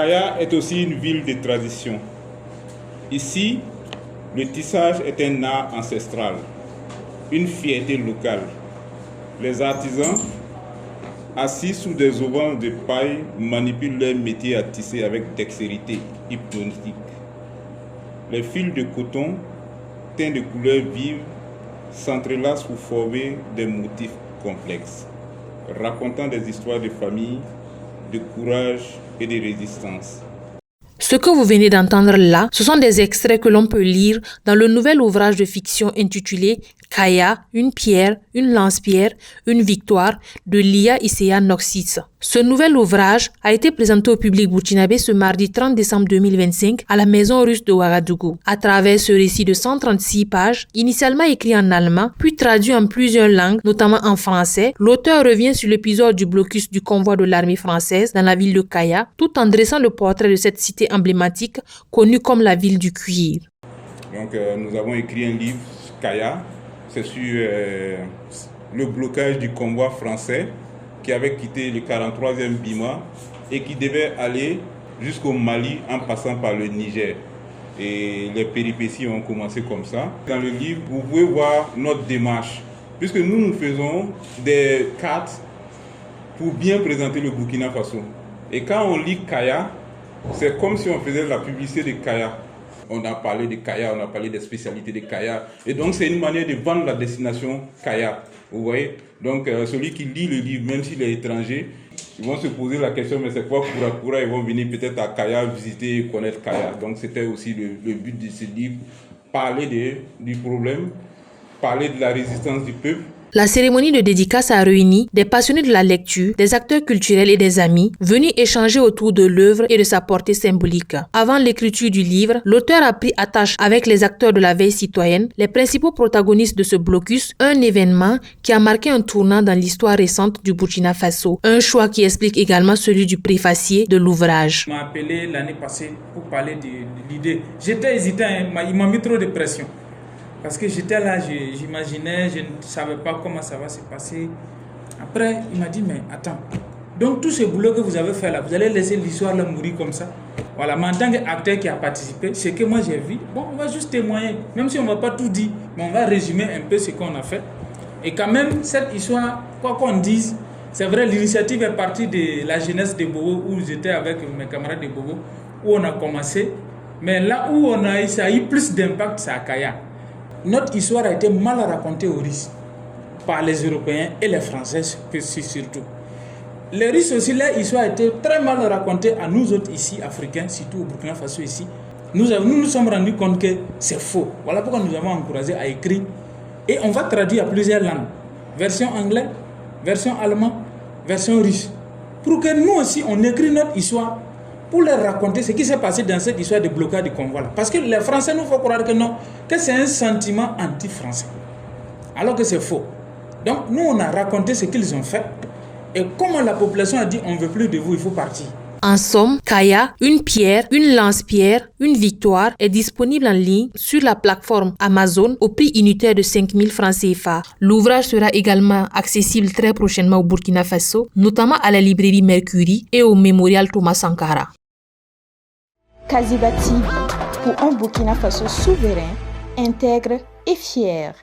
Kaya est aussi une ville de tradition. Ici, le tissage est un art ancestral, une fierté locale. Les artisans, assis sous des auvents de paille, manipulent leur métier à tisser avec dextérité hypnotique. Les fils de coton, teints de couleurs vives, s'entrelacent pour former des motifs complexes, racontant des histoires de famille, de courage et de résistance. Ce que vous venez d'entendre là, ce sont des extraits que l'on peut lire dans le nouvel ouvrage de fiction intitulé Kaya, une pierre, une lance-pierre, une victoire de Lia Isseya Noxis. Ce nouvel ouvrage a été présenté au public burkinabé ce mardi 30 décembre 2025 à la Maison russe de Ouagadougou. À travers ce récit de 136 pages, initialement écrit en allemand, puis traduit en plusieurs langues, notamment en français, l'auteur revient sur l'épisode du blocus du convoi de l'armée française dans la ville de Kaya, tout en dressant le portrait de cette cité emblématique connue comme la ville du cuir. Donc nous avons écrit un livre, Kaya, c'est sur le blocage du convoi français qui avait quitté le 43e Bima et qui devait aller jusqu'au Mali en passant par le Niger. Et les péripéties ont commencé comme ça. Dans le livre, vous pouvez voir notre démarche, puisque nous faisons des cartes pour bien présenter le Burkina Faso. Et quand on lit Kaya, c'est comme si on faisait la publicité de Kaya. On a parlé de Kaya, on a parlé des spécialités de Kaya. Et donc, c'est une manière de vendre la destination Kaya. Vous voyez? Donc, celui qui lit le livre, même s'il est étranger, ils vont se poser la question, mais c'est quoi Koura? Ils vont venir peut-être à Kaya, visiter et connaître Kaya. Donc, c'était aussi le but de ce livre, parler du problème, parler de la résistance du peuple. La cérémonie de dédicace a réuni des passionnés de la lecture, des acteurs culturels et des amis venus échanger autour de l'œuvre et de sa portée symbolique. Avant l'écriture du livre, l'auteur a pris attache avec les acteurs de la veille citoyenne, les principaux protagonistes de ce blocus, un événement qui a marqué un tournant dans l'histoire récente du Burkina Faso. Un choix qui explique également celui du préfacier de l'ouvrage. Il m'a appelé l'année passée pour parler de l'idée. J'étais hésitant, il m'a mis trop de pression. Parce que j'étais là, j'imaginais, je ne savais pas comment ça va se passer. Après, il m'a dit, mais attends, donc tout ce boulot que vous avez fait là, vous allez laisser l'histoire là mourir comme ça? Voilà, mais en tant qu'acteur qui a participé, ce que moi j'ai vu, bon, on va juste témoigner, même si on ne va pas tout dire, mais on va résumer un peu ce qu'on a fait. Et quand même, cette histoire, quoi qu'on dise, c'est vrai, l'initiative est partie de la jeunesse de Bobo, où j'étais avec mes camarades de Bobo, où on a commencé. Mais là où ça a eu plus d'impact, c'est à Kaya. Notre histoire a été mal racontée aux Russes, par les Européens et les Français surtout. Les Russes aussi, leur histoire a été très mal racontée à nous autres ici, Africains, surtout au Burkina Faso ici. Nous nous sommes rendus compte que c'est faux. Voilà pourquoi nous avons encouragé à écrire. Et on va traduire à plusieurs langues. Version anglaise, version allemande, version russe. Pour que nous aussi, on écrit notre histoire pour leur raconter ce qui s'est passé dans cette histoire de blocage du convoi. Parce que les Français nous font croire que non, que c'est un sentiment anti-français. Alors que c'est faux. Donc nous, on a raconté ce qu'ils ont fait. Et comment la population a dit, on ne veut plus de vous, il faut partir. En somme, Kaya, une pierre, une lance-pierre, une victoire est disponible en ligne sur la plateforme Amazon au prix unitaire de 5 000 francs CFA. L'ouvrage sera également accessible très prochainement au Burkina Faso, notamment à la librairie Mercury et au mémorial Thomas Sankara. Kaziba TV, pour un Burkina Faso souverain, intègre et fier.